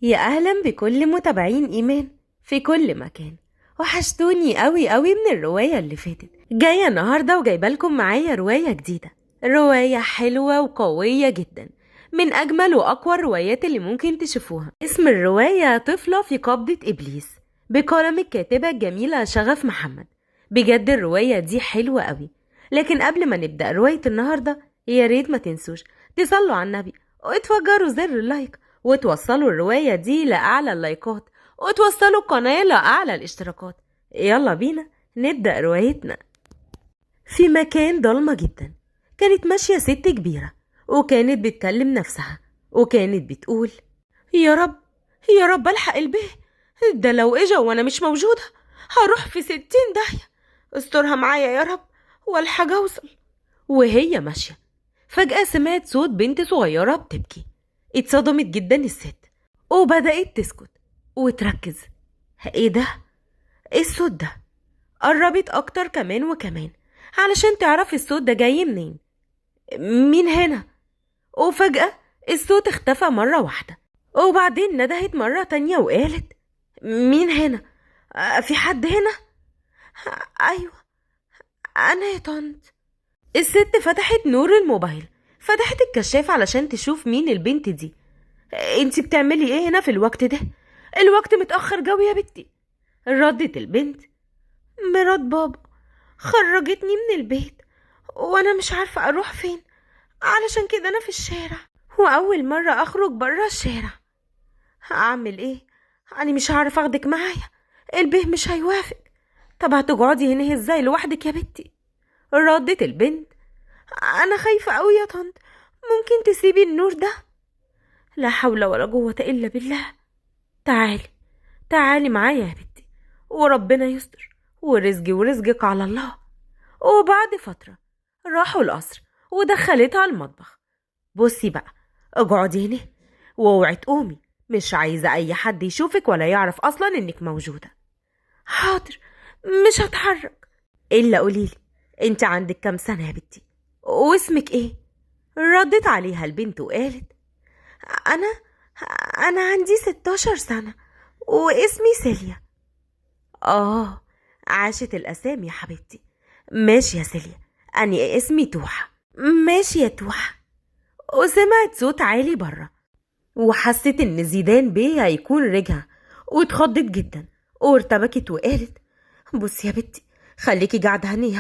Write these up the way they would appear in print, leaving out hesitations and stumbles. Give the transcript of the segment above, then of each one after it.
يا أهلا بكل متابعين إيمان في كل مكان. وحشتوني قوي قوي من الرواية اللي فاتت. جاية النهاردة وجايبالكم معايا رواية جديدة، رواية حلوة وقوية جدا، من أجمل وأقوى الروايات اللي ممكن تشوفوها. اسم الرواية طفلة في قبضة إبليس، بقلم الكاتبة الجميلة شغف محمد. بجد الرواية دي حلوة قوي. لكن قبل ما نبدأ رواية النهاردة، يا ريت ما تنسوش تصلوا على النبي وتفجروا زر اللايك، وتوصلوا الرواية دي لأعلى اللايكات، وتوصلوا القناة لأعلى الاشتراكات. يلا بينا نبدأ روايتنا. في مكان ضلمة جدا كانت ماشية ست كبيرة، وكانت بتكلم نفسها، وكانت بتقول: يا رب، يا رب الحق البيه، ده لو اجا وانا مش موجودة هروح في 60 داهية. استرها معايا يا رب والحق اوصل. وهي ماشية فجأة سمعت صوت بنت صغيرة بتبكي. اتصدمت جدا الست، وبدأت تسكت وتركز. ايه ده؟ ايه الصوت ده؟ قربت اكتر كمان وكمان علشان تعرف الصوت ده جاي منين. مين هنا؟ وفجأة الصوت اختفى مرة واحدة، وبعدين ندهت مرة تانية وقالت: مين هنا؟ في حد هنا؟ ايوه، انا يا طنط. الست فتحت نور الموبايل، فتحت الكشاف علشان تشوف مين البنت دي. انتي بتعملي ايه هنا في الوقت ده؟ الوقت متأخر جوي يا بنتي. ردت البنت: مرات بابا خرجتني من البيت وانا مش عارفة اروح فين، علشان كده انا في الشارع، واول مرة اخرج برا الشارع. هعمل ايه؟ انا مش هعرف اخدك معايا، البيه مش هيوافق. طب هتقعدي هنا ازاي لوحدك يا بنتي؟ ردت البنت: انا خايفة قوي يا طنط، ممكن تسيبي النور ده؟ لا حول ولا قوة الا بالله. تعالي، تعالي معايا يا بنتي، وربنا يستر، ورزقي ورزقك على الله. وبعد فترة راحوا القصر ودخلتها المطبخ. بصي بقى، اقعدي هنا واوعي تقومي، مش عايزة اي حد يشوفك ولا يعرف اصلا انك موجودة. حاضر، مش هتحرك. الا قوليلي، انت عندك كام سنة يا بنتي؟ واسمك ايه؟ ردت عليها البنت وقالت: انا انا عندي 16 سنة واسمي سيليا. اه، عاشت الاسامي يا حبيبتي. ماشي يا سيليا، أنا اسمي توحة. ماشي يا توحة. وسمعت صوت عالي برا، وحست إن زيدان بيه هيكون رجع، واتخضت جدا وارتبكت وقالت: بصي يا بنتي، خليكي قاعدة هني،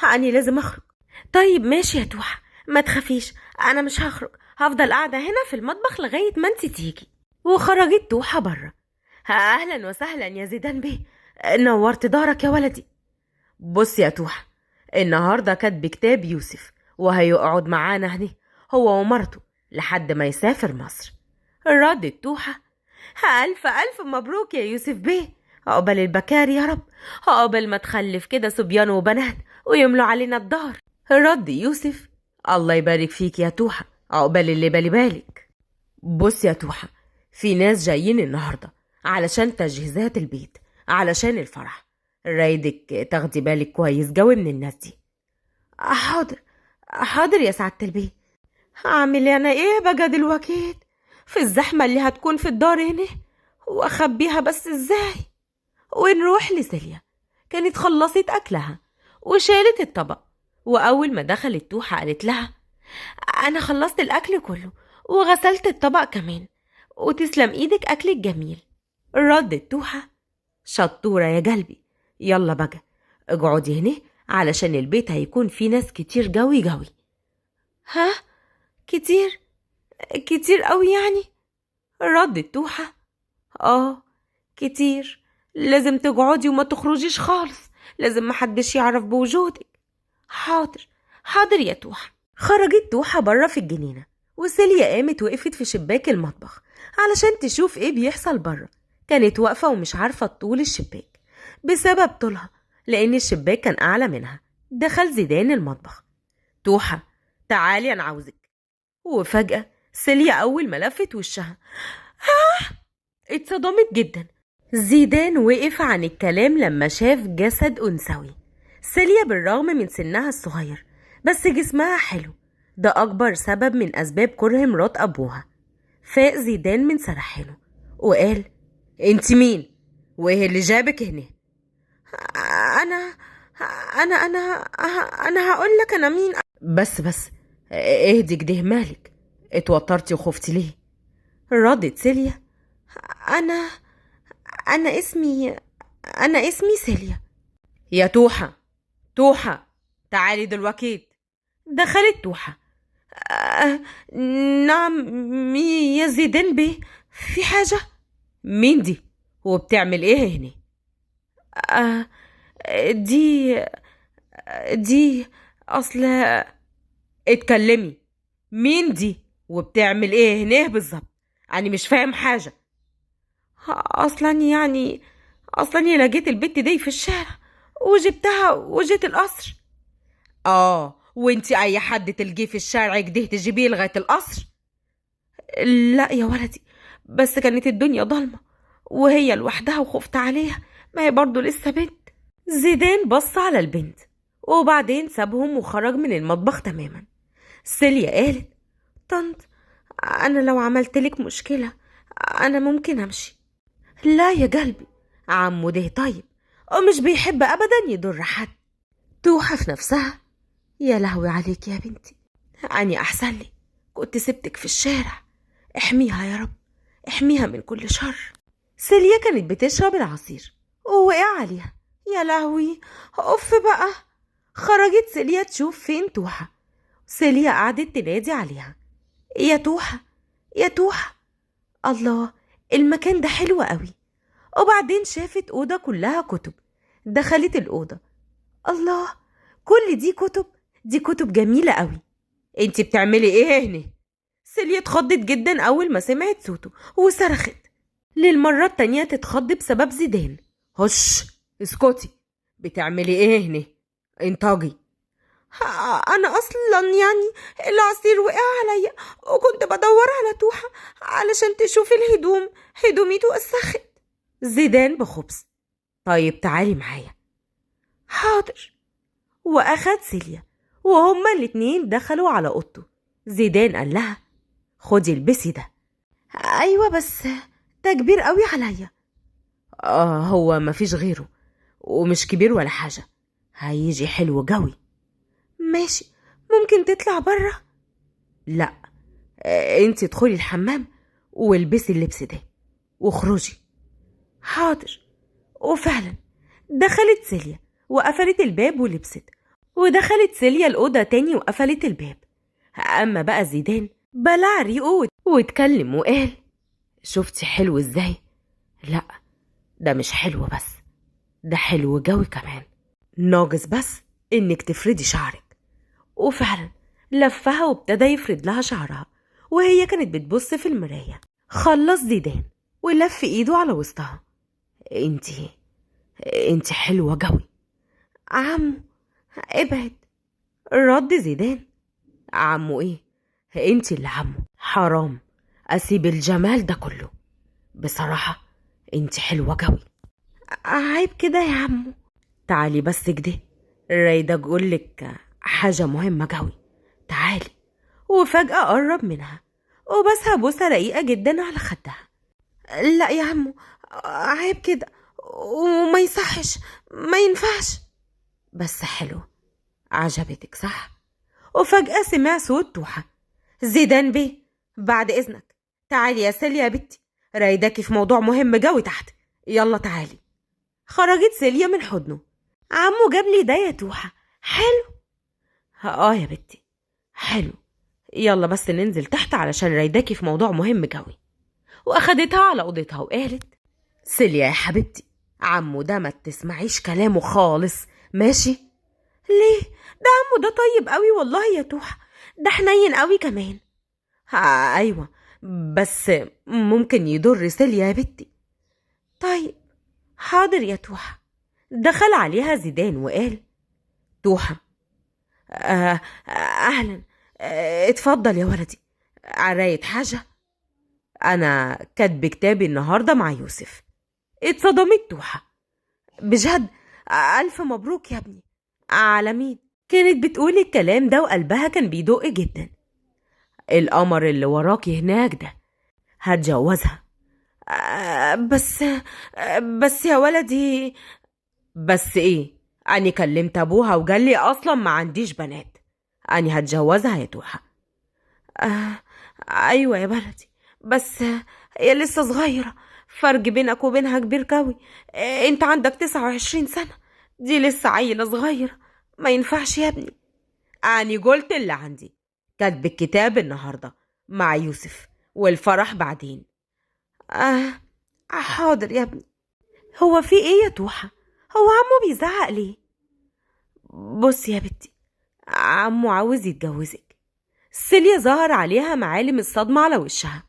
أنا لازم أخرج. طيب ماشي يا توحة، ما تخافيش، أنا مش هخرج، هفضل قاعدة هنا في المطبخ لغاية ما انتي تيجي. وخرجت توحة برا. أهلا وسهلا يا زيدان بيه، نورت دارك يا ولدي. بص يا توحة، النهاردة كاتب كتاب يوسف، وهيقعد معانا هنا هو ومرته لحد ما يسافر مصر. ردت توحة: ألف ألف مبروك يا يوسف بيه، عقبال البكار يا رب، عقبال ما تخلف كده صبيان وبنات ويملوا علينا الدار. رد يوسف: الله يبارك فيك يا توحة، عقبال اللي بالي بالك. بص يا توحة، في ناس جايين النهاردة علشان تجهيزات البيت، علشان الفرح، رايدك تاخدي بالك كويس جوي من الناس دي. حاضر، حاضر يا سعادة البيه. هعمل انا ايه بقى دلوقتي في الزحمة اللي هتكون في الدار هنا؟ واخبيها بس ازاي؟ ونروح لسيليا. كانت خلصت اكلها وشالت الطبق، واول ما دخلت توحة قالت لها: انا خلصت الاكل كله وغسلت الطبق كمان، وتسلم ايدك اكلك جميل. ردت توحة: شطورة يا قلبي، يلا بقى اقعدي هنا علشان البيت هيكون فيه ناس كتير جوي جوي. ها؟ كتير؟ كتير قوي يعني؟ ردت توحة: اه كتير، لازم تقعدي وما تخرجيش خالص، لازم محدش يعرف بوجودك. حاضر، حاضر يا توحة. خرجت توحة برا في الجنينة، وسيليا قامت وقفت في شباك المطبخ علشان تشوف ايه بيحصل برا. كانت واقفة ومش عارفة تطول الشباك بسبب طولها، لأن الشباك كان أعلى منها. دخل زيدان المطبخ: توحة تعالي أنا عاوزك. وفجأة سيليا أول ما لفت وشها اتصدمت جدا. زيدان وقف عن الكلام لما شاف جسد أنثوي. سيليا بالرغم من سنها الصغير بس جسمها حلو، ده أكبر سبب من أسباب كره مرات أبوها. فاق زيدان من سرحانه وقال: انت مين؟ وايه اللي جابك هنا؟ انا انا انا هقول لك انا مين. بس اهدي كده، مالك؟ اتوترتي وخفتي ليه؟ ردت سيليا: انا انا اسمي انا اسمي سيليا. يا توحة، توحة، تعالي دلوقتي. دخلت توحة. آه نعم يا زيدان بيه، في حاجة؟ مين دي وبتعمل ايه هنا؟ آه دي دي اصل. اتكلمي، مين دي وبتعمل ايه هنا بالظبط؟ انا مش فاهم حاجة. اصلا يعني اصلا لقيت البت دي في الشارع وجبتها وجيت القصر. وانتي اي حد تلقيه في الشارع كده تجيبيه لغاية القصر؟ لا يا ولدي، بس كانت الدنيا ضلمة وهي لوحدها وخفت عليها، ما هي برضو لسه بنت. زيدان بص على البنت وبعدين سابهم وخرج من المطبخ تماما. سيليا قالت: طنط، انا لو عملتلك مشكلة انا ممكن امشي. لا يا قلبي، عمو ده طيب ومش بيحب ابدا يضر حد. توحى في نفسها: يا لهوي عليك يا بنتي، اني احسن لي كنت سبتك في الشارع. احميها يا رب، احميها من كل شر. سيليا كانت بتشرب العصير ووقع عليها. يا لهوي، اف بقى. خرجت سيليا تشوف فين توحى. سيليا قعدت تنادي عليها: يا توحى، يا توحى. الله، المكان ده حلو قوي. وبعدين شافت أوضة كلها كتب. دخلت الأوضة. الله، كل دي كتب، دي كتب جميلة قوي. انتي بتعملي ايه هنا؟ سيليا اتخضت جدا أول ما سمعت صوته وصرخت. للمرة التانية تتخض بسبب زيدان. هش، اسكتي، بتعملي ايه هنا؟ انتاجي. انا اصلا يعني العصير وقع عليا وكنت بدور على توحة علشان تشوف الهدوم، هدومي اتوسخت. زيدان بخبز: طيب تعالي معايا. حاضر. واخد سيليا وهما الاتنين دخلوا على اوضته. زيدان قال لها: خدي البسي ده. ايوه بس ده كبير قوي عليا. هو مفيش غيره ومش كبير ولا حاجة، هيجي حلو قوي. ماشي، ممكن تطلع برا؟ لا، انت ادخلي الحمام والبسي اللبس ده واخرجي. حاضر. وفعلا دخلت سيليا وقفلت الباب ولبست، ودخلت سيليا الأوضة تاني وقفلت الباب. أما بقى زيدان بلع ريقه واتكلم وقال: شفتي حلو ازاي؟ لا، ده مش حلو بس، ده حلو جوي كمان، ناقص بس انك تفردي شعرك. وفعلا لفها وابتدى يفرد لها شعرها وهي كانت بتبص في المراية. خلص زيدان ولف ايده على وسطها. انتي حلوة جوي. عمو ابعد، رد زيدان. عمو ايه؟ انتي اللي عمو، حرام اسيب الجمال ده كله. بصراحة انتي حلوة جوي. عيب كده يا عمو. تعالي بس كده، رايدة اقولك حاجة مهمة جوي، تعالي. وفجأة قرب منها وبسها بوسة رقيقة جدا على خدها. لا يا عمو، عيب كده وما يصحش، ما ينفعش. بس حلو، عجبتك صح؟ وفجأة سمع صوت توحة. زيدان بيه، بعد إذنك تعالي يا سيليا يا بنتي، رايداكي في موضوع مهم جوي تحت، يلا تعالي. خرجت سيليا من حضنه. عمو جاب لي ده يا توحة، حلو؟ يا بنتي حلو، يلا بس ننزل تحت علشان رايداكي في موضوع مهم جوي. واخدتها على اوضتها وقالت: سيليا يا حبيبتي، عمو ده ما تسمعيش كلامه خالص، ماشي؟ ليه؟ ده عمو ده طيب قوي والله يا توحة، ده حنين قوي كمان. ايوه، بس ممكن يضر سيليا يا بنتي. طيب حاضر يا توحة. دخل عليها زيدان وقال: توحة، اهلا، اتفضل يا ولدي، عراية حاجة؟ انا كاتب كتابي النهارده مع يوسف. اتصدمت توحة. بجد؟ الف مبروك يا ابني. على مين؟ كانت بتقول الكلام ده وقلبها كان بيدق جدا. القمر اللي وراكي هناك ده هتجوزها. بس يا ولدي. بس ايه؟ أنا كلمت أبوها وقال لي أصلا ما عنديش بنات، أنا هتجوزها يا توحة. آه أيوة يا بلدي، بس هي لسه صغيرة، فرق بينك وبينها كبير قوي. انت عندك 29 سنة، دي لسه عيلة صغيرة، ما ينفعش يا ابني. أنا قلت اللي عندي، كاتب الكتاب النهاردة مع يوسف والفرح بعدين. حاضر يا ابني. هو في ايه يا توحة؟ هو عمو بيزعق ليه؟ بص يا بنتي، عمو عاوز يتجوزك. سيليا ظهر عليها معالم الصدمة على وشها.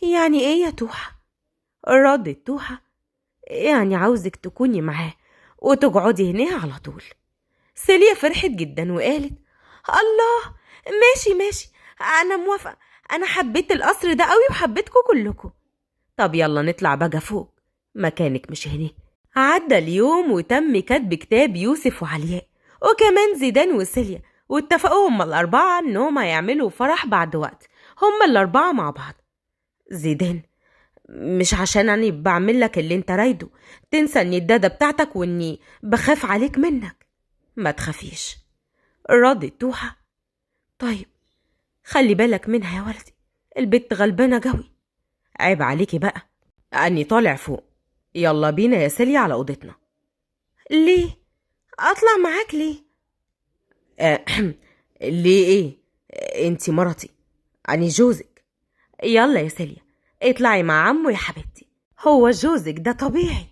يعني ايه يا توحة؟ ردت توحة. يعني عاوزك تكوني معاه وتقعدي هنا على طول. سيليا فرحت جدا وقالت الله، ماشي ماشي، انا موافقة، انا حبيت القصر ده قوي وحبيتكم كلكم. طب يلا نطلع بقى فوق، مكانك مش هنا. عدى اليوم وتم كتب كتاب يوسف وعلياء وكمان زيدان وسيليا، واتفقوا هما الأربعة إنهم هيعملوا فرح بعد وقت، هما الأربعة مع بعض. زيدان: مش عشان أنا بعمل لك اللي انت رايده تنسى إني الدادة بتاعتك وإني بخاف عليك منك. ما تخافيش، ردت توحة. طيب خلي بالك منها يا ولدي، البت غلبانة جوي. عيب عليكي بقى، أني طالع فوق. يلا بينا يا سيليا على أوضتنا. ليه؟ أطلع معاك ليه؟ ليه ايه؟ انتي مرتي، أني جوزك. يلا يا سيليا اطلعي مع عمو يا حبيبتي، هو جوزك ده طبيعي.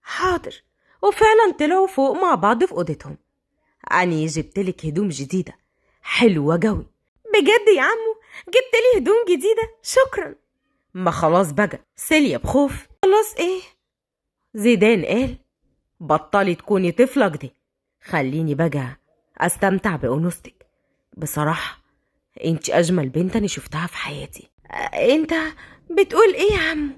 حاضر. وفعلا طلعوا فوق مع بعض في أوضتهم. أني جبتلك هدوم جديدة حلوة جوي. بجد يا عمو؟ جبتلي هدوم جديدة؟ شكرا. ما خلاص بقى. سيليا بخوف: خلاص ايه؟ زيدان قال: بطلي تكوني طفلة كده، خليني بقى استمتع بأنوثتك. بصراحة انت اجمل بنت انا شفتها في حياتي. انت بتقول ايه يا عمو؟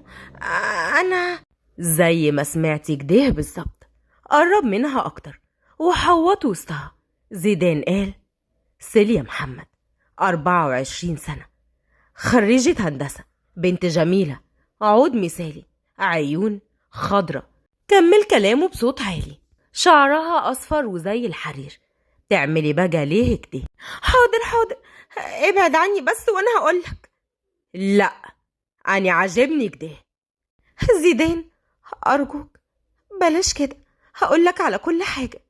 انا زي ما سمعتي كده بالظبط. قرب منها اكتر وحوط وسطها. زيدان قال: سيليا محمد، 24 سنة، خريجة هندسة، بنت جميلة، عود مثالي، عيون خضرة. كمل كلامه بصوت عالي. شعرها أصفر وزي الحرير. تعملي بقى ليه كده؟ حاضر حاضر، ابعد عني بس وانا هقولك. لا، أنا عاجبني كده. زيدان أرجوك بلاش كده، هقولك على كل حاجة.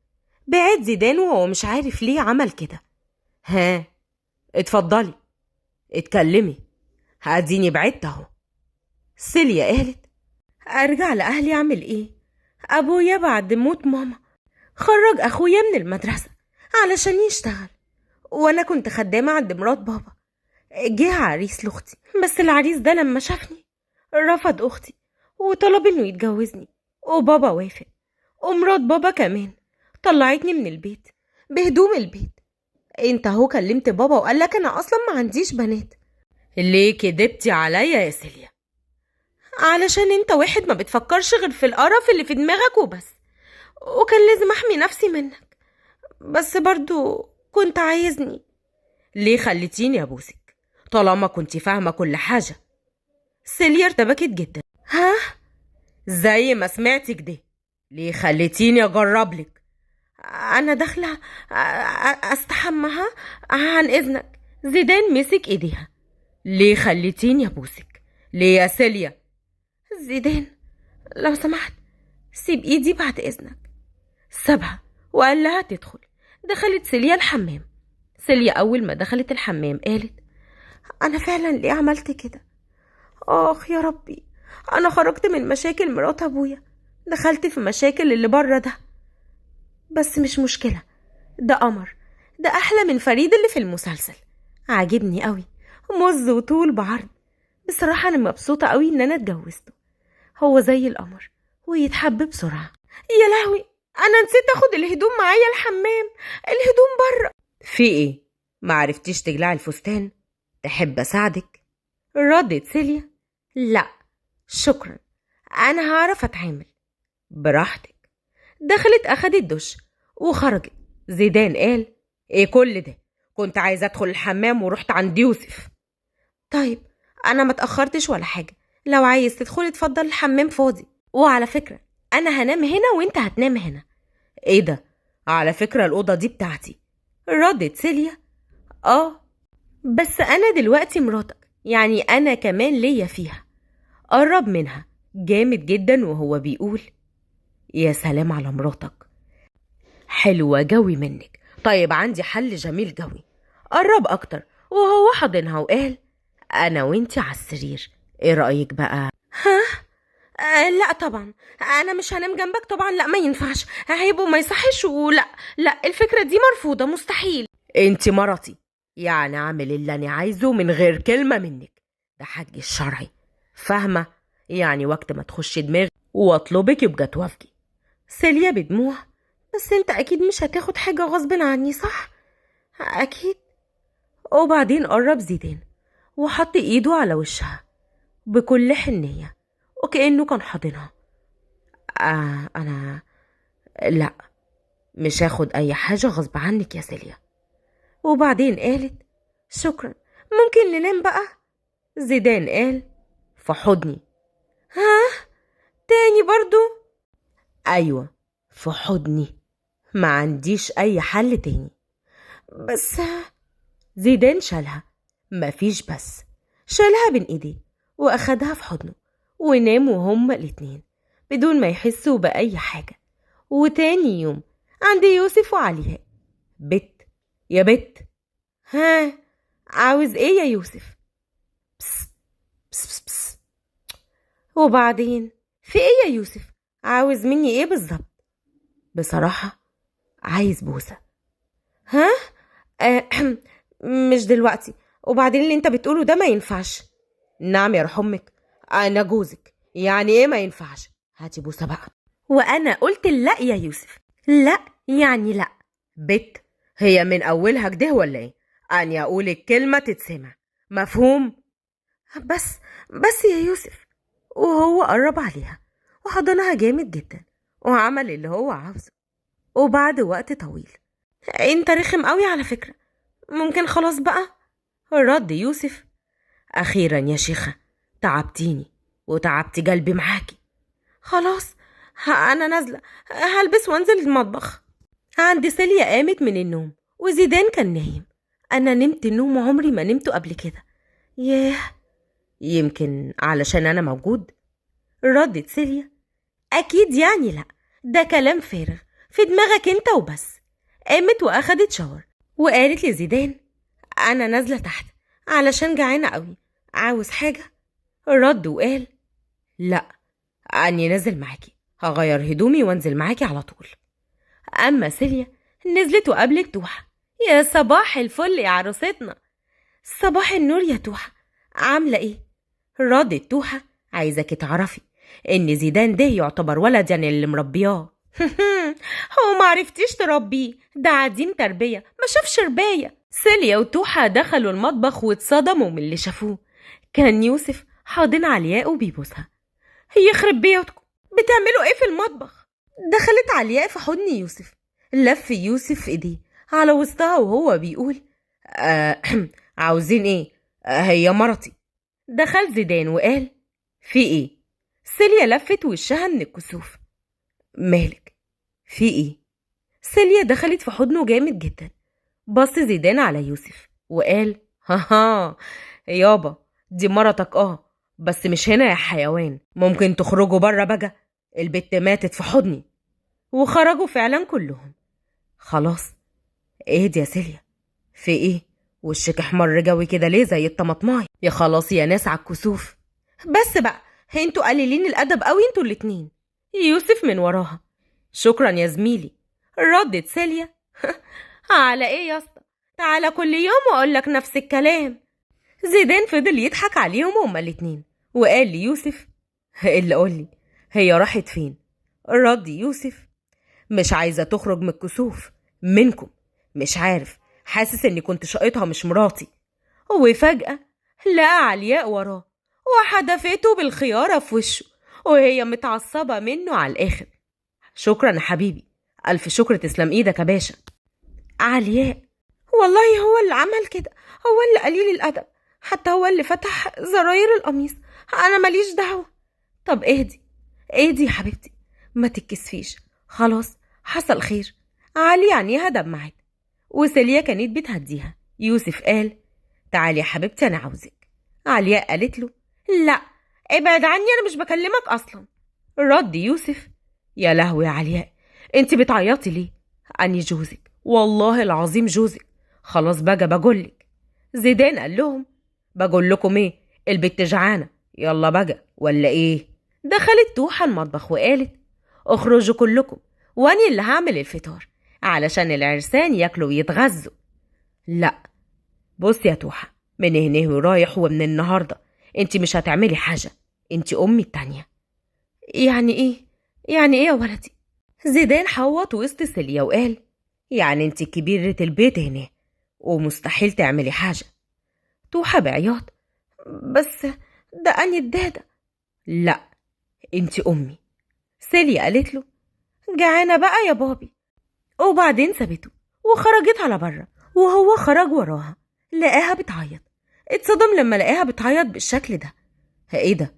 بعد زيدان وهو مش عارف ليه عمل كده. ها، اتفضلي اتكلمي، هاديني بعدت اهو. سيليا قالت: ارجع لاهلي اعمل ايه؟ ابويا بعد موت ماما خرج اخويا من المدرسة علشان يشتغل، وانا كنت خدامة عند مرات بابا. جه عريس لاختي، بس العريس ده لما شافني رفض اختي وطلب انه يتجوزني، وبابا وافق، ومرات بابا كمان طلعتني من البيت بهدوم البيت. انت اهو كلمت بابا وقالك انا اصلا ما عنديش بنات. ليه كدبتي عليا يا سيليا؟ علشان انت واحد ما بتفكرش غير في القرف اللي في دماغك وبس، وكان لازم احمي نفسي منك، بس برضو كنت عايزني. ليه خليتيني ابوسك طالما كنتي فاهمة كل حاجة؟ سيليا ارتبكت جدا. ها؟ زي ما سمعتك كده، ليه خليتيني اجرب لك؟ انا داخله استحمها عن اذنك. زيدان مسك ايديها. ليه خليتيني ابوسك؟ ليه يا سيليا؟ زيدان لو سمحت سيب ايدي بعد اذنك. سابها وقال لها تدخل. دخلت سيليا الحمام. سيليا اول ما دخلت الحمام قالت: انا فعلا ليه عملت كده؟ اخ يا ربي، انا خرجت من مشاكل مرات ابويا، دخلت في مشاكل اللي بره ده. بس مش مشكلة، ده قمر، ده احلى من فريد اللي في المسلسل. عاجبني قوي، مز وطول بعرض. بصراحة انا مبسوطة قوي ان انا اتجوزته، هو زي القمر ويتحب بسرعة. يا لهوي، انا نسيت اخد الهدوم معايا الحمام، الهدوم بره. في ايه؟ معرفتيش تجلعي الفستان؟ تحب اساعدك؟ ردت سيليا. لا شكرا، انا هعرف اتعامل. براحتك. دخلت اخدت دش وخرجت. زيدان قال: ايه كل ده؟ كنت عايزه ادخل الحمام ورحت عند يوسف. طيب انا ما اتاخرتش ولا حاجه، لو عايز تدخل اتفضل، الحمام فاضي، وعلى فكرة أنا هنام هنا وانت هتنام هنا. ايه ده؟ على فكرة الأوضة دي بتاعتي، ردت سيليا. اه بس أنا دلوقتي مراتك، يعني أنا كمان ليا فيها. قرب منها جامد جدا وهو بيقول يا سلام على مراتك، حلوة جوي منك. طيب عندي حل جميل جوي. قرب أكتر وهو حضنها وقال أنا وانتي على السرير، ايه رأيك بقى؟ ها؟ لا طبعا، انا مش هنام جنبك طبعا، لا ما ينفعش، هيبقوا ما يصحش، ولا لا الفكرة دي مرفوضة، مستحيل. انتي مرتي، يعني اعمل اللي انا عايزه من غير كلمة منك، ده حج الشرعي، فاهمة؟ يعني وقت ما تخش دماغي واطلبك يبقى توافقي. سيليا بدموع، بس انت اكيد مش هتاخد حاجة غصب عني صح؟ اكيد. وبعدين قرب زيدان وحط ايده على وشها بكل حنية وكأنه كان حاضنها. انا لا، مش هاخد اي حاجة غصب عنك يا سيليا. وبعدين قالت شكرا، ممكن ننام بقى؟ زيدان قال في حضني. ها؟ تاني برضو؟ ايوه في حضني، ما عنديش اي حل تاني. بس زيدان شالها، مفيش بس، شالها بين ايديه واخدها في حضنه وناموا هما الاتنين بدون ما يحسوا بأي حاجة. وتاني يوم عند يوسف وعلياء. بت يا بت، ها عاوز ايه يا يوسف؟ بس بس بس بس. وبعدين في ايه يا يوسف؟ عاوز مني ايه بالظبط؟ بصراحة عايز بوسة. ها؟ مش دلوقتي، وبعدين اللي انت بتقوله ده ما ينفعش. نعم يا روح امك، انا جوزك، يعني ايه ما ينفعش؟ هاتي بوسة بقى. وانا قلت لا يا يوسف، لا يعني لا. بت، هي من اولها كده ولا ايه؟ اني اقول الكلمة تتسمع، مفهوم؟ بس يا يوسف. وهو قرب عليها وحضنها جامد جدا وعمل اللي هو عاوزه. وبعد وقت طويل، انت رخم قوي على فكرة، ممكن خلاص بقى؟ رد يوسف. اخيرا يا شيخة، تعبتيني وتعبتي قلبي معاكي. خلاص، انا نازلة، هلبس وانزل المطبخ. عند سيليا قامت من النوم وزيدان كان نايم. انا نمت نوم عمري ما نمته قبل كده. ياه، يمكن علشان انا موجود، ردت سيليا. اكيد يعني لا، ده كلام فارغ في دماغك انت وبس. قامت واخدت شاور وقالت لزيدان انا نازله تحت علشان جعانه قوي، عاوز حاجه؟ رد وقال لا، اني نازل معاكي، هغير هدومي وانزل معاكي على طول. اما سيليا نزلت وقابلت توحة. يا صباح الفل يا عروستنا. صباح النور يا توحة، عامله ايه؟ ردت توحة عايزاكي تعرفي ان زيدان ده يعتبر ولد يعني اللي مربياه. هو ما عرفتيش تربيه، ده عديم تربية ما شافش رباية. سيليا وتوحة دخلوا المطبخ واتصدموا من اللي شافوه. كان يوسف حاضن علياء وبيبوسها. يخرب بيوتكم، بتعملوا ايه في المطبخ؟ دخلت علياء في حضن يوسف، لف يوسف في ايديه على وسطها وهو بيقول عاوزين ايه؟ هي مرتي. دخل زيدان وقال في ايه؟ سيليا لفت وشها من الكسوف. مالك؟ في ايه؟ سيليا دخلت في حضنه جامد جدا. بص زيدان على يوسف وقال ها يابا، دي مرتك بس مش هنا يا حيوان، ممكن تخرجوا بره بقى، البت ماتت في حضني. وخرجوا فعلا كلهم. خلاص اهدي يا سيليا، في ايه؟ وشك احمر جوي كده ليه زي الطماطماي؟ يا خلاص يا ناس على الكسوف، بس بقى انتوا قليلين الادب قوي انتوا الاتنين. يوسف من وراها. شكرا يا زميلي، ردت سيليا. على ايه يا اسطى؟ تعالى كل يوم واقول لك نفس الكلام. زيدان فضل يضحك عليهم هما الاتنين وقال ليوسف اللي قولي، هي راحت فين؟ رد يوسف مش عايزة تخرج من الكسوف منكم، مش عارف، حاسس اني كنت شقيتها مش مراتي. وفجأة لقى علياء وراه وحدفته بالخيارة في وشه وهي متعصبة منه على الآخر. شكرا يا حبيبي، ألف شكر، تسلم إيدك يا باشا. علياء والله هو اللي عمل كده، هو اللي قليل الأدب، حتى هو اللي فتح زراير القميص أنا ماليش دعوة. طب اهدي اهدي يا حبيبتي، ما تتكسفيش، خلاص حصل خير. علي عينيها دمعت وسيليا كانت بتهديها. يوسف قال: تعالي يا حبيبتي أنا عاوزك. علياء قالت له: لا، ابعد عني، أنا مش بكلمك أصلا. رد يوسف: يا لهوي يا علياء، انت بتعيطي ليه؟ أني جوزك، والله العظيم جوزك، خلاص بقى بقولك. زيدان قال لهم: بقول لكم ايه، البت جعانة، يلا بقى ولا ايه؟ دخلت توحة المطبخ وقالت: اخرجوا كلكم واني اللي هعمل الفطار علشان العرسان ياكلوا ويتغذوا. لا، بص يا توحة، من هنا ورايح ومن النهاردة انت مش هتعملي حاجة، انت أمي التانية. يعني ايه؟ يعني ايه يا ولدي؟ زيدان حوط وسط سيليا وقال: يعني انت كبيرة البيت هنا ومستحيل تعملي حاجة. توحة بعياط: بس ده أني الدادة. لا، انت أمي. سيليا قالت له: جعانة بقى يا بابي. وبعدين سابته وخرجت على بره، وهو خرج وراها لقاها بتعيط. اتصدم لما لقاها بتعيط بالشكل ده. ايه ده؟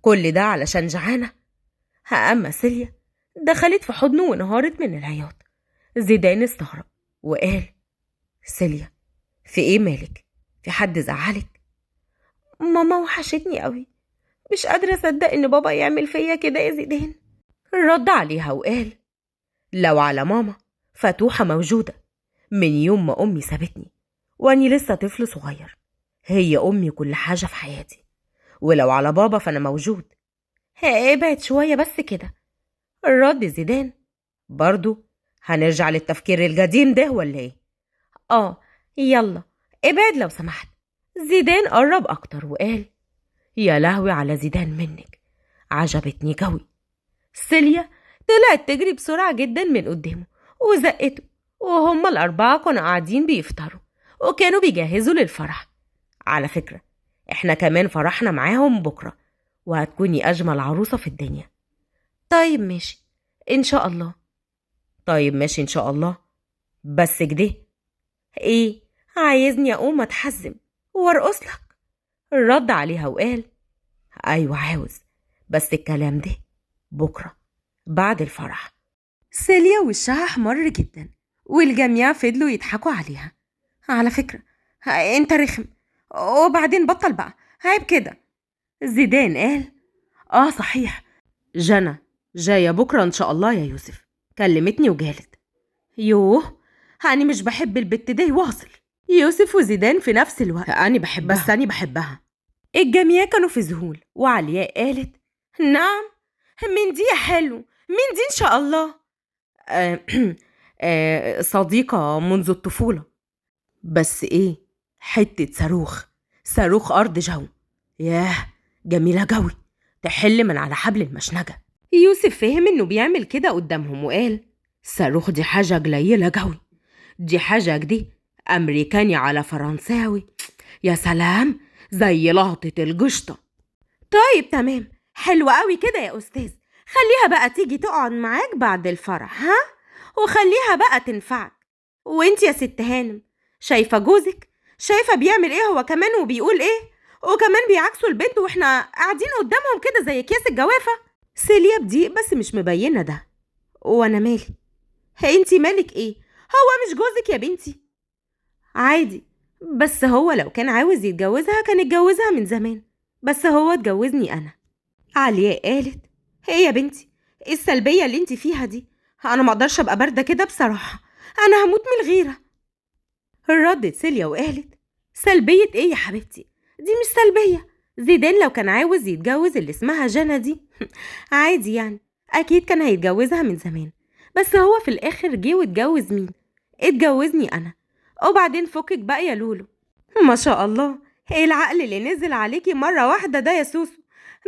كل ده علشان جعانة؟ أما سيليا دخلت في حضنه وانهارت من العياط. زيدان استغرب وقال: سيليا، في ايه مالك؟ في حد زعلك؟ ماما وحشتني قوي، مش قادرة أصدق إن بابا يعمل فيا كده يا زيدان. رد عليها وقال: لو على ماما فتوحة موجودة من يوم ما أمي سابتني وأني لسه طفل صغير، هي أمي كل حاجة في حياتي. ولو على بابا فأنا موجود. ابعد شوية بس كده. رد زيدان: برضو هنرجع للتفكير القديم ده ولا ايه؟ يلا ابعد لو سمحت. زيدان قرب أكتر وقال: يا لهوي على زيدان منك، عجبتني قوي. سيليا طلعت تجري بسرعة جدا من قدامه وزقته، وهما الأربعة كانوا قاعدين بيفطروا وكانوا بيجهزوا للفرح. على فكرة احنا كمان فرحنا معاهم بكرة، وهتكوني أجمل عروسة في الدنيا. طيب ماشي إن شاء الله. طيب ماشي إن شاء الله، بس كده إيه؟ عايزني أقوم أتحزم وأرقص لك؟ رد عليها وقال: أيوة عاوز، بس الكلام ده بكرة بعد الفرح. سيليا وشها احمر جدا والجميع فضلوا يضحكوا عليها. على فكرة انت رخم، وبعدين بطل بقى، عيب كده. زيدان قال: صحيح، جنى جاية بكرة إن شاء الله يا يوسف، كلمتني وجالت. يوه، أنا مش بحب البت دي واصل. يوسف وزيدان في نفس الوقت: أنا بحبها، بس أنا بحبها. الجميع كانوا في ذهول، وعلياء قالت: نعم، مين دي يا حلو؟ مين دي إن شاء الله؟ صديقة منذ الطفولة، بس إيه، حتة صاروخ، صاروخ أرض جو، ياه جميلة جوي، تحل من على حبل المشنجة. يوسف فهم إنه بيعمل كده قدامهم وقال: الصاروخ دي حاجة قليلة جوي، دي حاجة دي أمريكاني على فرنساوي، يا سلام، زي لقطة القشطة. طيب تمام، حلو قوي كده يا أستاذ، خليها بقى تيجي تقعد معاك بعد الفرح، ها؟ وخليها بقى تنفعك. وانت يا ست هانم، شايفة جوزك؟ شايفة بيعمل ايه هو كمان وبيقول ايه؟ وكمان بيعكسوا البنت واحنا قاعدين قدامهم كده زي اكياس الجوافة. سيليا بضيق بس مش مبينة ده. وانا مالي؟ انتي مالك ايه؟ هو مش جوزك يا بنتي؟ عادي، بس هو لو كان عاوز يتجوزها كان اتجوزها من زمان، بس هو اتجوزني انا. علياء قالت: ايه يا بنتي، ايه السلبية اللي انتي فيها دي؟ انا مقدرش ابقى باردة كده بصراحة، انا هموت من الغيرة. ردت سيليا وقالت: سلبية ايه يا حبيبتي؟ دي مش سلبية، زيدان لو كان عاوز يتجوز اللي اسمها جنى دي عادي يعني، اكيد كان هيتجوزها من زمان، بس هو في الاخر جه واتجوز مين؟ اتجوزني انا. وبعدين فكك بقى يا لولو. ما شاء الله، ايه العقل اللي نزل عليكي مرة واحدة ده يا سوسو؟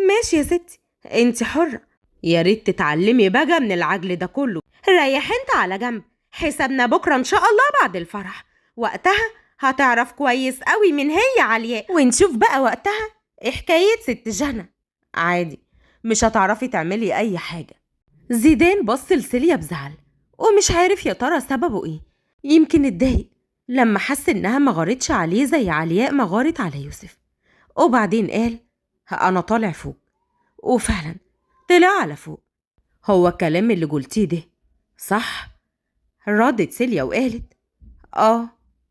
ماشي يا ستي، انت حرة، يا ريت تتعلمي بقى من العجل ده كله. ريح انت على جنب، حسابنا بكرة ان شاء الله بعد الفرح، وقتها هتعرف كويس قوي من هي علياء، ونشوف بقى وقتها ايه حكاية ست جنى. عادي، مش هتعرفي تعملي اي حاجة. زيدان بص لسيليا بزعل ومش عارف يا ترى سببه ايه. يمكن اتضايق لما حس انها ما غارتش عليه زي علياء ما غارت على يوسف. وبعدين قال: أنا طالع فوق. وفعلا طلع على فوق. هو الكلام اللي قلتيه ده صح؟ ردت سيليا وقالت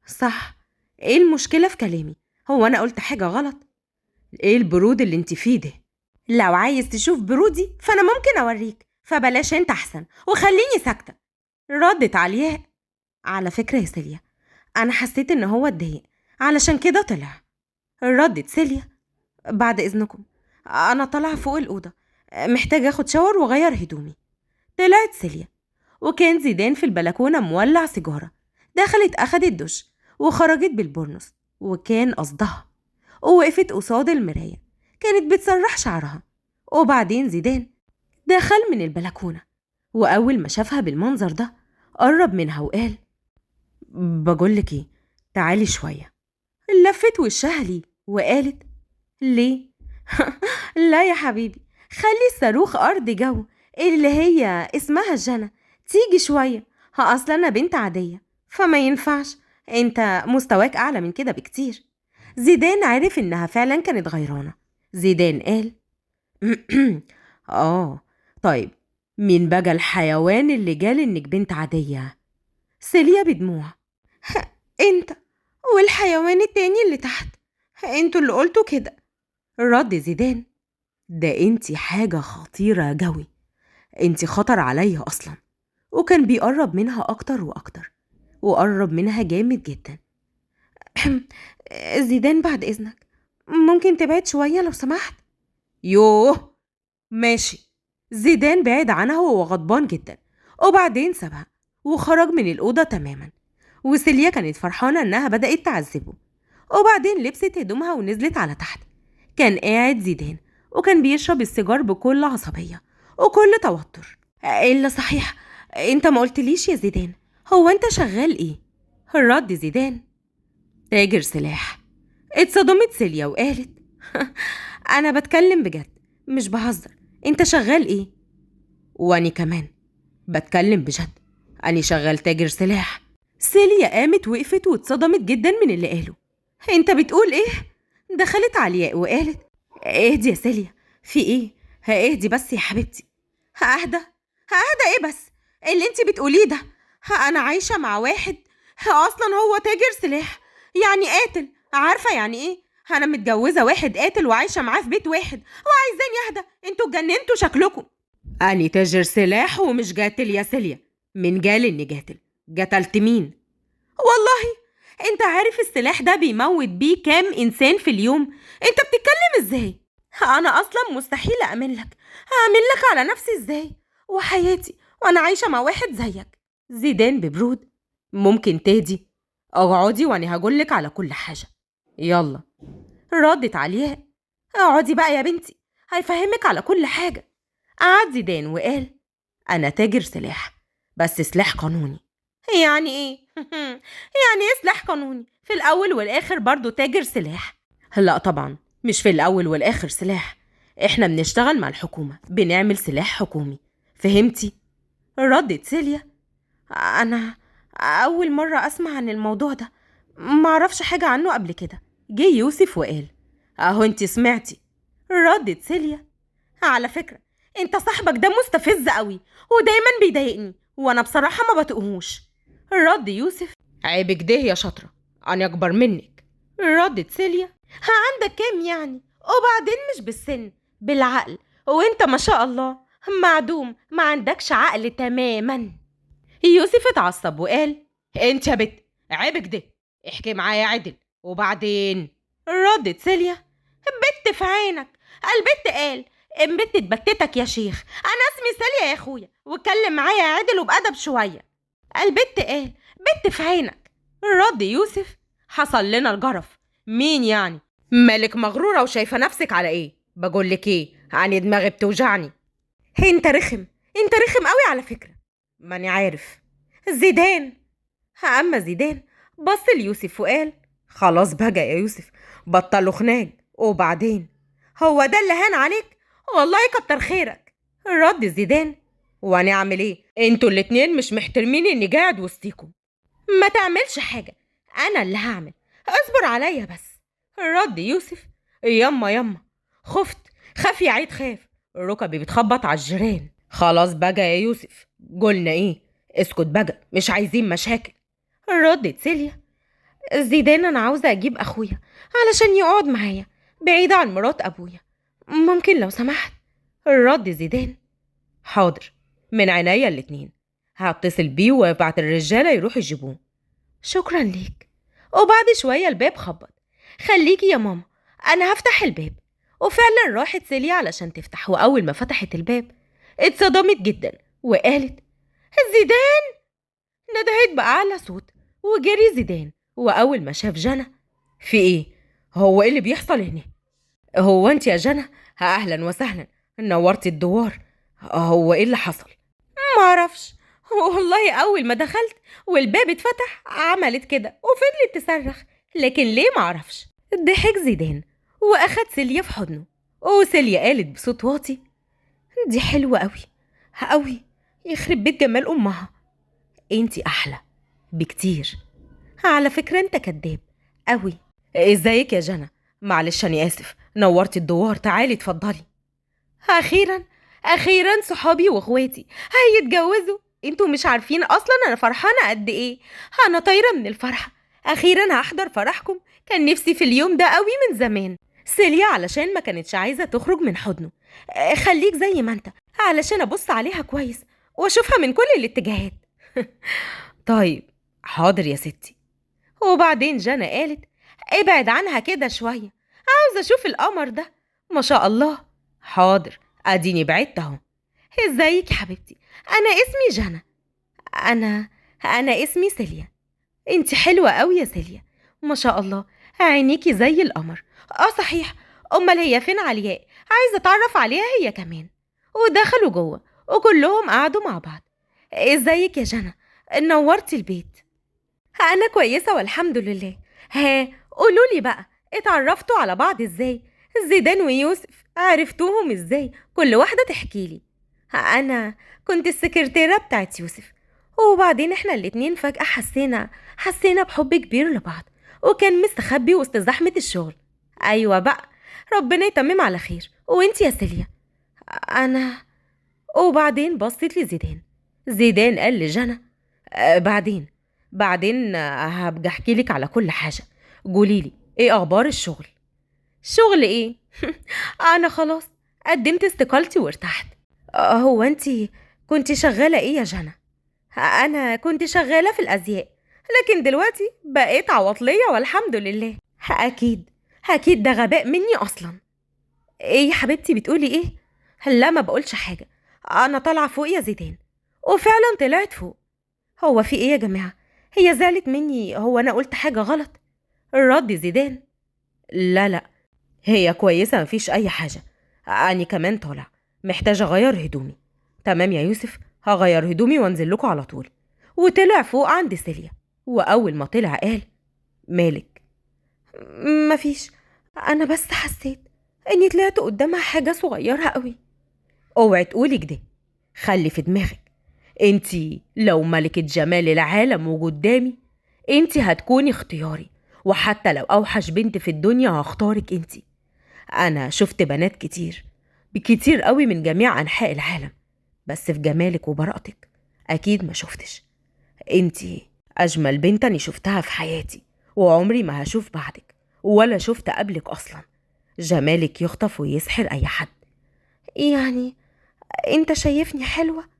صح. ايه المشكلة في كلامي؟ هو أنا قلت حاجة غلط؟ ايه البرود اللي انت فيه ده؟ لو عايز تشوف برودي فأنا ممكن أوريك، فبلاش انت أحسن وخليني ساكتة. ردت علياء. على فكرة يا سيليا، أنا حسيت إن هو اتضايق علشان كده طلع. ردت سيليا. بعد إذنكم، أنا طالعة فوق الأوضة، محتاجة أخد شاور وأغير هدومي. طلعت سيليا، وكان زيدان في البلكونة مولع سيجارة. دخلت أخدت دش وخرجت بالبورنوس، وكان قصدها، ووقفت قصاد المراية كانت بتسرح شعرها. وبعدين زيدان دخل من البلكونة، وأول ما شافها بالمنظر ده قرب منها وقال: بقولك ايه، تعالي شوية. لفت وشها ليه وقالت: ليه؟ لا يا حبيبي، خلي الصاروخ أرض جو اللي هي اسمها جنى تيجي شوية. أصلا أنا بنت عادية فما ينفعش، انت مستواك أعلى من كده بكتير. زيدان عرف إنها فعلا كانت غيرانة. زيدان قال: طيب، مين بقى الحيوان اللي قال إنك بنت عادية؟ سيليا بدموع: انت والحيوان التاني اللي تحت، انتوا اللي قلتوا كده. رد زيدان: ده انتي حاجة خطيرة جوي، انتي خطر عليا أصلا. وكان بيقرب منها أكتر وأكتر، وقرب منها جامد جدا. زيدان بعد إذنك، ممكن تبعد شوية لو سمحت؟ يوه، ماشي. زيدان بعد عنها وهو غضبان جدا، وبعدين سابها وخرج من الأوضة تماما. وسيليا كانت فرحانة إنها بدأت تعذبه. وبعدين لبست هدومها ونزلت على تحت. كان قاعد زيدان وكان بيشرب السيجار بكل عصبية وكل توتر. إلا صحيح، انت ما قلتليش يا زيدان، هو انت شغال ايه؟ رد زيدان: تاجر سلاح. اتصدمت سيليا وقالت: انا بتكلم بجد مش بهزر، انت شغال ايه؟ واني كمان بتكلم بجد، اني شغال تاجر سلاح. سيليا قامت وقفت واتصدمت جدا من اللي قاله. انت بتقول ايه؟ دخلت علياء وقالت: اهدي يا سيليا، في ايه؟ اهدي بس يا حبيبتي. هأهدى؟ ايه بس اللي انت بتقوليه ده؟ انا عايشة مع واحد اصلا هو تاجر سلاح، يعني قاتل، عارفة يعني ايه؟ انا متجوزة واحد قاتل وعايشة معاه في بيت واحد وعايزاني اهدى؟ انتوا اتجننتوا شكلكم. أني تاجر سلاح ومش قاتل يا سيليا. من قال إني قاتل؟ قتلت مين؟ والله انت عارف السلاح ده بيموت بيه كام إنسان في اليوم؟ انت بتتكلم ازاي؟ أنا أصلا مستحيل أأمن لك. هأمن لك على نفسي ازاي؟ وحياتي وأنا عايشة مع واحد زيك. زيدان ببرود: ممكن تهدي؟ اقعدي وأنا هقولك على كل حاجة. يلا. ردت عليها: اقعدي بقى يا بنتي، هيفهمك على كل حاجة. قعد زيدان وقال: أنا تاجر سلاح، بس سلاح قانوني. يعني إيه؟ يعني إيه سلاح قانوني؟ في الأول والآخر برضو تاجر سلاح. لا طبعا، مش في الأول والآخر سلاح، إحنا بنشتغل مع الحكومة، بنعمل سلاح حكومي، فهمتي؟ ردت سيليا: أنا أول مرة أسمع عن الموضوع ده، معرفش حاجة عنه قبل كده. جه يوسف وقال: أهو أنت سمعتي. ردت سيليا: على فكرة انت صاحبك ده مستفز قوي ودايما بيضايقني، وانا بصراحة ما بطقهوش. رد يوسف: عيبك ده يا شاطرة، انا اكبر منك. ردت سيليا: عندك كام يعني؟ وبعدين مش بالسن، بالعقل، وانت ما شاء الله معدوم، ما عندكش عقل تماما. يوسف اتعصب وقال: انت يا بت، عيبك ده، احكي معايا عدل. وبعدين ردت سيليا: بت في عينك، البت قال البت اتبتتك يا شيخ، انا اسمي سيليا يا اخويا، واتكلم معايا عدل وبأدب شويه. البت قال بت في عينك. رد يوسف: حصل لنا الجرف. مين يعني؟ مالك مغروره وشايفه نفسك على ايه؟ بقولك ايه، انا دماغي بتوجعني. انت رخم، انت رخم قوي على فكره. ماني عارف. زيدان. اما زيدان بص ليوسف وقال: خلاص بقى يا يوسف، بطلوا خناق. وبعدين هو ده اللي هان عليك؟ والله كتر خيرك. رد زيدان: وانا اعمل ايه؟ انتوا الاتنين مش محترمين اني قاعد وسطيكم. ما تعملش حاجة، انا اللي هعمل، اصبر عليا بس. رد يوسف: يما يما، خفت. خاف يا عيد خاف. ركبي بتخبط على الجيران. خلاص بقى يا يوسف، قلنا ايه؟ اسكت بقى، مش عايزين مشاكل. ردت سيليا. زيدان انا عاوزة اجيب اخويا علشان يقعد معايا بعيد عن مرات ابويا، ممكن لو سمحت؟ رد زيدان. حاضر، من عينيا الاتنين، هتصل بيه وابعت الرجالة يروحوا يجيبوه. شكرا ليك. وبعد شوية الباب خبط. خليكي يا ماما، أنا هفتح الباب. وفعلا راحت سيليا علشان تفتح، وأول ما فتحت الباب اتصدمت جدا وقالت زيدان. ندهت بأعلى صوت وجري زيدان، وأول ما شاف جنى. في إيه؟ هو إيه اللي بيحصل هنا؟ هو أنت يا جنى؟ أهلا وسهلا، نورتي الدوار. هو إيه اللي حصل؟ معرفش، والله أول ما دخلت والباب اتفتح عملت كده وفضلت تصرخ، لكن ليه معرفش. ضحك زيدان وأخد سيليا في حضنه، وسيليا قالت بصوت واطي دي حلوة قوي قوي، يخرب بيت جمال أمها. انتي أحلى بكتير. على فكرة انت كداب قوي. ازيك يا جنى؟ معلش أنا آسف، نورتي الدوار، تعالي اتفضلي. أخيرا أخيرا صحابي وإخواتي هيتجوزوا. انتوا مش عارفين أصلا أنا فرحانة قد إيه. أنا طايرة من الفرحة. أخيرا هحضر فرحكم، كان نفسي في اليوم ده قوي من زمان. سيليا علشان ما كانتش عايزة تخرج من حضنه. خليك زي ما انت علشان أبص عليها كويس وأشوفها من كل الاتجاهات. طيب حاضر يا ستي. وبعدين جنى قالت ابعد عنها كده شوية، عاوزة أشوف القمر ده ما شاء الله. حاضر، أديني بعدت أهو. ازيك يا حبيبتي؟ أنا اسمي جنى. أنا اسمي سيليا. انتي حلوة قوي يا سيليا، ما شاء الله، عينيكي زي القمر. صحيح، أمال هي فين علياء؟ عايزة أتعرف عليها هي كمان. ودخلوا جوه وكلهم قعدوا مع بعض. ازيك يا جنى؟ نورتي البيت. أنا كويسة والحمد لله. ها قولولي بقى، اتعرفتوا على بعض ازاي؟ زيدان ويوسف عرفتوهم ازاي؟ كل واحدة تحكيلي. أنا كنت السكرتيرة بتاعت يوسف، وبعدين احنا الاتنين فجأة حسينا بحب كبير لبعض، وكان مستخبي وسط زحمة الشغل. أيوة بقى، ربنا يتمم على خير. وانتي يا سيليا؟ أنا. وبعدين بصيت لزيدان. زيدان قال لجنى بعدين هبقى احكي لك على كل حاجة. قوليلي ايه اخبار الشغل؟ شغل ايه؟ انا خلاص قدمت استقالتي وارتحت. هو انتي كنت شغالة ايه يا جنى؟ انا كنت شغالة في الازياء، لكن دلوقتي بقيت عواطلية والحمد لله. اكيد ده غباء مني اصلا. ايه يا حبيبتي بتقولي ايه؟ لا ما بقولش حاجة، انا طالعة فوق يا زيدان. وفعلا طلعت فوق. هو في ايه يا جماعة؟ هي زعلت مني؟ هو انا قلت حاجة غلط؟ رد زيدان. لا، هي كويسة، مفيش اي حاجة. أنا كمان طالع، محتاجة أغير هدومي. تمام يا يوسف، هغير هدومي وانزل لكم على طول. وطلع فوق عند سيليا، وأول ما طلع قال مالك؟ مفيش، أنا بس حسيت إني طلعت قدامها حاجة صغيرة قوي. اوعي تقولي كده، خلي في دماغك انتي لو ملكة جمال العالم وقدامي انتي هتكوني اختياري، وحتى لو أوحش بنت في الدنيا هختارك انتي. أنا شفت بنات كتير قوي من جميع أنحاء العالم، بس في جمالك وبراءتك أكيد ما شفتش. انتي أجمل بنت أنا شفتها في حياتي، وعمري ما هشوف بعدك ولا شفت قبلك أصلا. جمالك يخطف ويسحر أي حد. يعني انت شايفني حلوة؟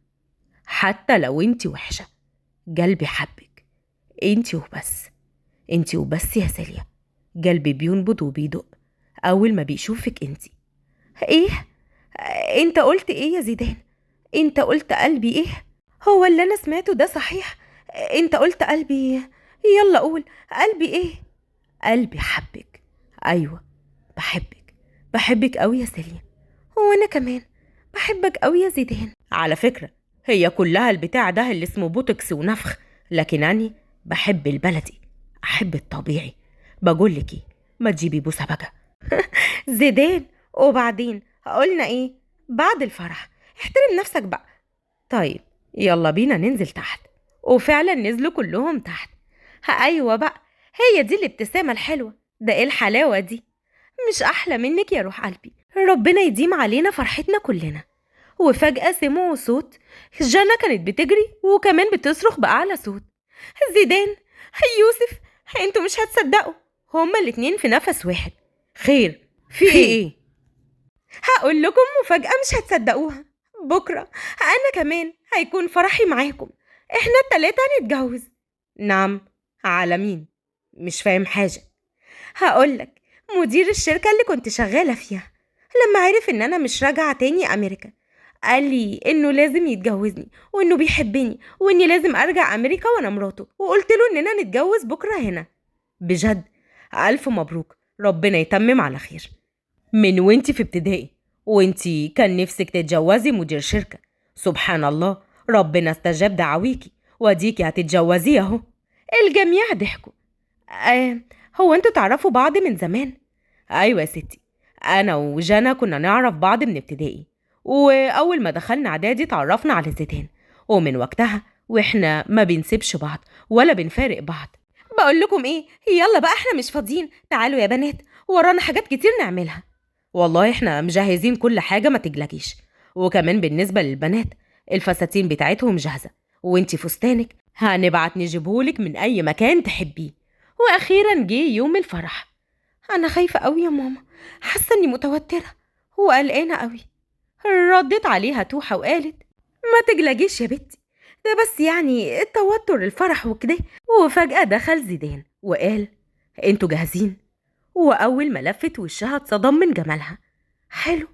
حتى لو انتي وحشة، قلبي حبك. انتي وبس يا سيليا. قلبي بينبض وبيدق أول ما بيشوفك انتي. ايه؟ انت قلت ايه يا زيدان؟ انت قلت قلبي ايه؟ هو اللي انا سمعته ده صحيح؟ انت قلت قلبي؟ يلا قول، قلبي ايه؟ قلبي حبك. ايوه، بحبك قوي يا سيليا. وانا كمان بحبك قوي يا زيدان. على فكرة هي كلها البتاع ده اللي اسمه بوتوكس ونفخ، لكن أنا بحب البلدي، أحب الطبيعي. بقولك ايه، ما تجيبي بوسة بقى. زيدان، وبعدين قلنا ايه؟ بعد الفرح احترم نفسك بقى. طيب يلا بينا ننزل تحت. وفعلا نزلوا كلهم تحت. ايوه بقى، هي دي الابتسامة الحلوة. ده ايه الحلاوة دي؟ مش احلى منك يا روح قلبي؟ ربنا يديم علينا فرحتنا كلنا. وفجأة سمعوا صوت. جانا كانت بتجري وكمان بتصرخ بأعلى صوت: زيدان، يوسف، انتوا مش هتصدقوا، هما الاتنين في نفس واحد. خير، في ايه؟ هقول لكم مفاجأة مش هتصدقوها. بكرة أنا كمان هيكون فرحي معاكم، احنا التلاتة هنتجوز. نعم؟ على مين؟ مش فاهم حاجة. هقولك، مدير الشركة اللي كنت شغالة فيها لما عرف ان انا مش راجعة تاني امريكا، قال لي انه لازم يتجوزني وانه بيحبني واني لازم ارجع امريكا وانا مراته، وقلت له اننا نتجوز بكرة هنا. بجد؟ الف مبروك، ربنا يتمم على خير. من وانتي في ابتدائي وانتي كان نفسك تتجوزي مدير شركة. سبحان الله، ربنا استجاب دعويكي وديكي هتتجوزيه اهو. الجميع ضحكوا. هو انتوا تعرفوا بعض من زمان؟ ايوه يا ستي، انا وجانا كنا نعرف بعض من ابتدائي، واول ما دخلنا اعدادي تعرفنا على زيدان، ومن وقتها واحنا ما بنسيبش بعض ولا بنفارق بعض. بقول لكم ايه، يلا بقى احنا مش فاضيين، تعالوا يا بنات، ورانا حاجات كتير نعملها. والله احنا مجهزين كل حاجة، ما تقلقيش. وكمان بالنسبة للبنات، الفساتين بتاعتهم جاهزة، وانتي فستانك هنبعت نجيبهولك من اي مكان تحبيه. واخيرا جه يوم الفرح. انا خايفة قوي يا ماما، حاسة اني متوترة وقلقانة قوي. ردت عليها توحة وقالت: ما تقلقيش يا بنتي، ده بس يعني التوتر الفرح وكده. وفجأة دخل زيدان وقال: انتوا جاهزين؟ وأول ما لفت وشها اتصدم من جمالها. حلو،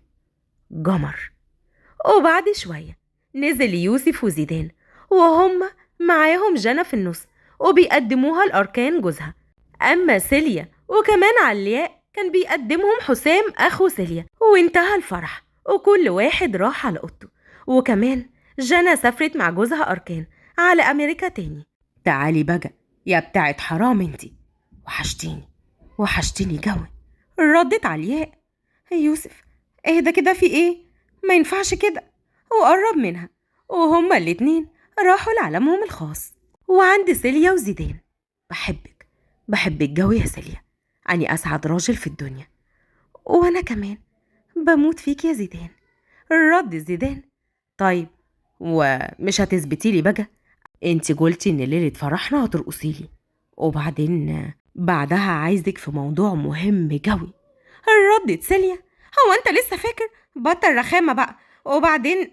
جمر. وبعد شوية نزل يوسف وزيدان، وهم معاهم جنى في النص وبيقدموها لأركان جوزها. أما سيليا وكمان علياء كان بيقدمهم حسام أخو سيليا. وانتهى الفرح وكل واحد راح على أوضته. وكمان جنى سافرت مع جوزها أركان على أمريكا تاني. تعالي بقى يا بتاعت حرام انتي، وحشتيني جوي. ردت علياء: يوسف اهدى كده، في ايه؟ ما ينفعش كده. وقرب منها وهما الاتنين راحوا لعالمهم الخاص. وعند سيليا وزيدان: بحبك جوي يا سيليا، أني أسعد راجل في الدنيا. وأنا كمان بموت فيك يا زيدان. رد زيدان: طيب ومش هتثبتي لي بقى؟ انتي قلتي ان ليلة فرحنا هترقصيلي، وبعدين بعدها عايزك في موضوع مهم جوي. ردت سيليا: هو انت لسه فاكر؟ بطل رخامة بقى. وبعدين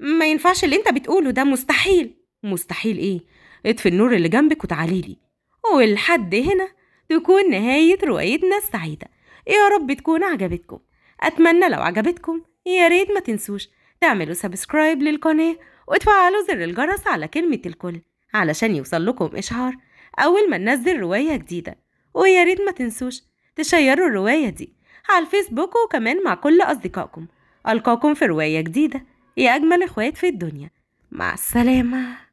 ما ينفعش اللي انت بتقوله ده، مستحيل. مستحيل ايه؟ اطفي النور اللي جنبك وتعاليلي. ولحد هنا تكون نهاية روايتنا السعيدة. يا رب تكون عجبتكم. أتمنى لو عجبتكم يا ريت ما تنسوش تعملوا سبسكرايب للقناة وتفعلوا زر الجرس على كلمة الكل علشان يوصل لكم إشعار أول ما ننزل رواية جديدة. ويا ريت ما تنسوش تشيروا الرواية دي على الفيسبوك وكمان مع كل أصدقائكم. ألقاكم في رواية جديدة يا أجمل إخوات في الدنيا. مع السلامة.